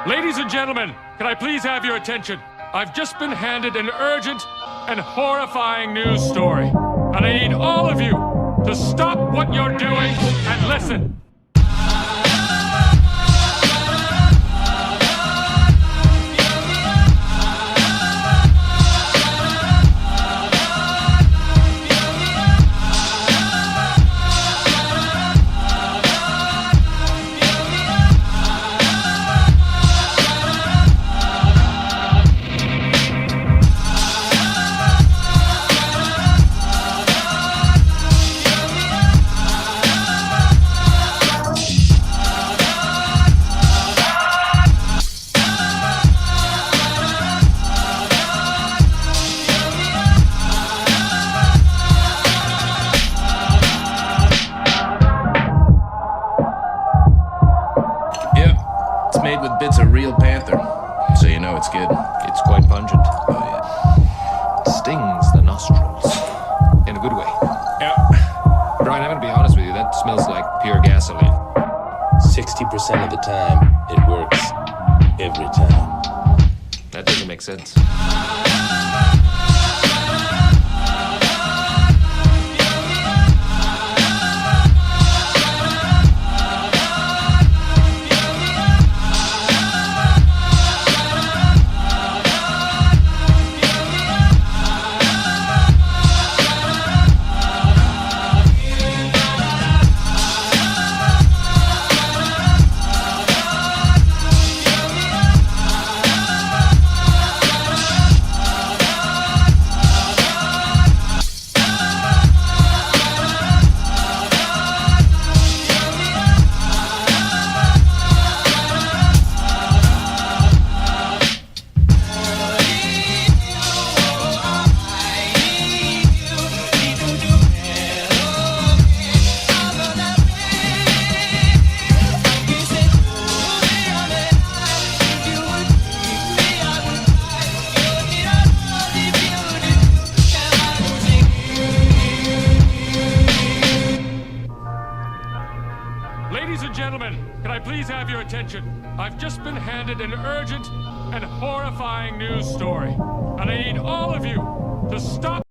Ladies and gentlemen, can I please have your attention? I've just been handed an urgent and horrifying news story. And I need all of you to stop what you're doing and listen. Made with bits of real panther, so you know it's good. It's quite pungent. Oh, yeah. Stings the nostrils. In a good way. Yeah. Brian, I'm gonna be honest with you, that smells like pure gasoline. 60% of the time, it works. Every time. That doesn't make sense. Ladies and gentlemen, can I please have your attention? I've just been handed an urgent and horrifying news story. And I need all of you to stop